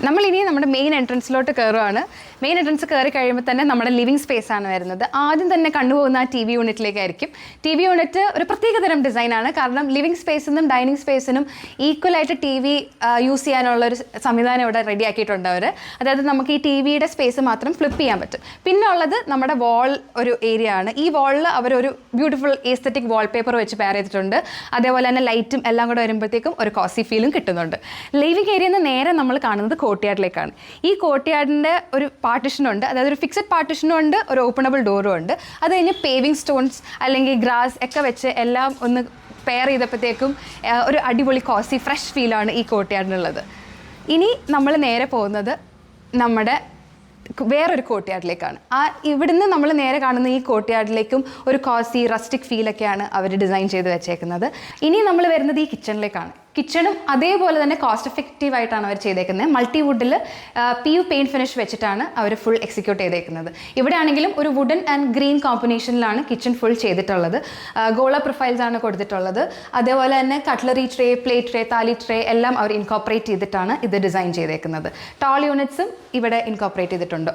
നമ്മളിനി നമ്മുടെ മെയിൻ എൻട്രൻസിലോട്ട് കയറുകയാണ്. മെയിൻ എൻട്രൻസ് കയറി കഴിയുമ്പോൾ തന്നെ നമ്മുടെ ലിവിങ് സ്പേസ് ആണ് വരുന്നത്. ആദ്യം തന്നെ കണ്ടുപോകുന്ന ആ TV യൂണിറ്റിലേക്കായിരിക്കും. TV യൂണിറ്റ് ഒരു പ്രത്യേകതരം ഡിസൈനാണ്. കാരണം ലിവിങ് സ്പേസിനും ഡൈനിങ് സ്പേസിനും ഈക്വലായിട്ട് TV യൂസ് ചെയ്യാനുള്ള ഒരു സംവിധാനം ഇവിടെ റെഡി ആക്കിയിട്ടുണ്ട് അവർ. അതായത് നമുക്ക് ഈ TVയുടെ സ്പേസ് മാത്രം ഫ്ലിപ്പ് ചെയ്യാൻ പറ്റും. പിന്നെ ഉള്ളത് നമ്മുടെ വാൾ ഒരു ഏരിയ ആണ്. ഈ വാളിൽ അവരൊരു ബ്യൂട്ടിഫുൾ എസ്തെറ്റിക് വാൾപേപ്പർ വെച്ച് പെയർ ചെയ്തിട്ടുണ്ട്. അതേപോലെ തന്നെ ലൈറ്റും എല്ലാം കൂടെ വരുമ്പോഴത്തേക്കും ഒരു കോസി ഫീലും കിട്ടുന്നുണ്ട്. ലിവിങ് ഏരിയയിൽ നിന്ന് നേരെ നമ്മൾ കാണുന്നത് കോർട്ട്യാർഡിലേക്കാണ്. ഈ കോർട്ട്യാർഡിൻ്റെ ഒരു പാർട്ടിഷനുണ്ട്. അതായത് ഒരു ഫിക്സഡ് പാർട്ടിഷനും ഉണ്ട്, ഒരു ഓപ്പണബിൾ ഡോറും ഉണ്ട്. അത് കഴിഞ്ഞ് പേവിങ് സ്റ്റോൺസ് അല്ലെങ്കിൽ ഗ്രാസ് ഒക്കെ വെച്ച് എല്ലാം ഒന്ന് പെയർ ചെയ്തപ്പോഴത്തേക്കും ഒരു അടിപൊളി കോസി ഫ്രഷ് ഫീലാണ് ഈ കോർട്ട്യാർഡിനുള്ളത്. ഇനി നമ്മൾ നേരെ പോകുന്നത് നമ്മുടെ വേറൊരു കോർട്ട്യാർഡിലേക്കാണ്. ഇവിടുന്ന് നമ്മൾ നേരെ കാണുന്ന ഈ കോർട്ട്യാർഡിലേക്കും ഒരു കോസി റസ്റ്റിക് ഫീലൊക്കെയാണ് അവർ ഡിസൈൻ ചെയ്ത് വെച്ചേക്കുന്നത്. ഇനി നമ്മൾ വരുന്നത് ഈ കിച്ചണിലേക്കാണ്. കിച്ചണും അതേപോലെ തന്നെ കോസ്റ്റ് എഫക്റ്റീവ് ആയിട്ടാണ് അവർ ചെയ്തേക്കുന്നത്. മൾട്ടി വുഡിൽ PU പെയിൻറ്റ് ഫിനിഷ് വെച്ചിട്ടാണ് അവർ ഫുൾ എക്സിക്യൂട്ട് ചെയ്തേക്കുന്നത്. ഇവിടെ ആണെങ്കിലും ഒരു വുഡൻ ആൻഡ് ഗ്രീൻ കോമ്പിനേഷനിലാണ് കിച്ചൺ ഫുൾ ചെയ്തിട്ടുള്ളത്. ഗോള പ്രൊഫൈൽസ് ആണ് കൊടുത്തിട്ടുള്ളത്. അതേപോലെ തന്നെ cutlery tray, plate tray, thali tray എല്ലാം അവർ ഇൻകോപ്പറേറ്റ് ചെയ്തിട്ടാണ് ഇത് ഡിസൈൻ ചെയ്തേക്കുന്നത്. ടോൾ യൂണിറ്റ്സും ഇവിടെ ഇൻകോപ്പറേറ്റ് ചെയ്തിട്ടുണ്ട്.